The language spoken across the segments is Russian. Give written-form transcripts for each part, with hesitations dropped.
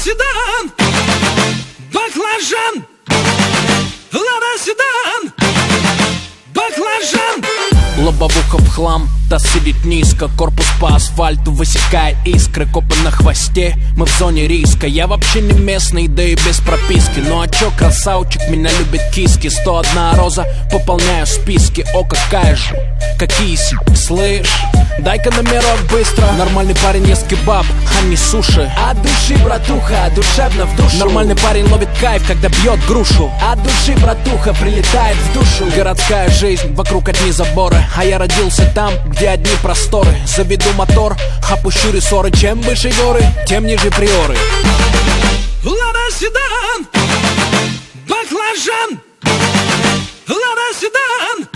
седан, баклажан. Лада седан, баклажан. Лобовуха в хлам, таз сидит низко, корпус по асфальту высекает искры. Копы на хвосте, мы в зоне риска. Я вообще не местный, да и без прописки. Ну а чё, красавчик, меня любят киски. 101 роза, пополняю списки. О, какая же, какие слышь, дай-ка номерок быстро. Нормальный парень ест кебаб, а не суши. От души, братуха, душевно в душу. Нормальный парень ловит кайф, когда бьет грушу. От души, братуха, прилетает в душу. Городская жизнь, вокруг одни заборы, а я родился там, где одни просторы. Заведу мотор, опущу рессоры. Чем выше горы, тем ниже приоры. Лада седан, баклажан. Лада седан,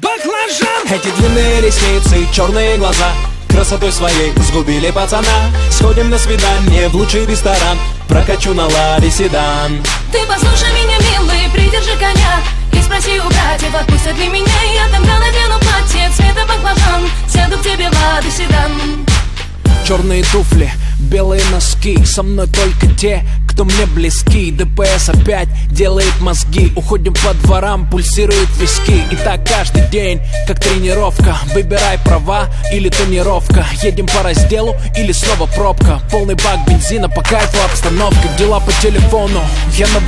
баклажан. Эти длинные ресницы, черные глаза красотой своей сгубили пацана. Сходим на свидание в лучший ресторан, прокачу на ладе седан. Ты послушай меня, милый, придержи коня и спроси у братьев, отпустят ли меня. Я тогда надену платье цвета баклажан, сяду к тебе в Лада седан. Черные туфли, белые носки, со мной только те, кто мне близки. ДПС опять делает мозги. Уходим по дворам, пульсируют виски. И так каждый день, как тренировка. Выбирай права или тонировка. Едем по разделу или снова пробка. Полный бак бензина, по кайфу обстановка. Дела по телефону, я на волне.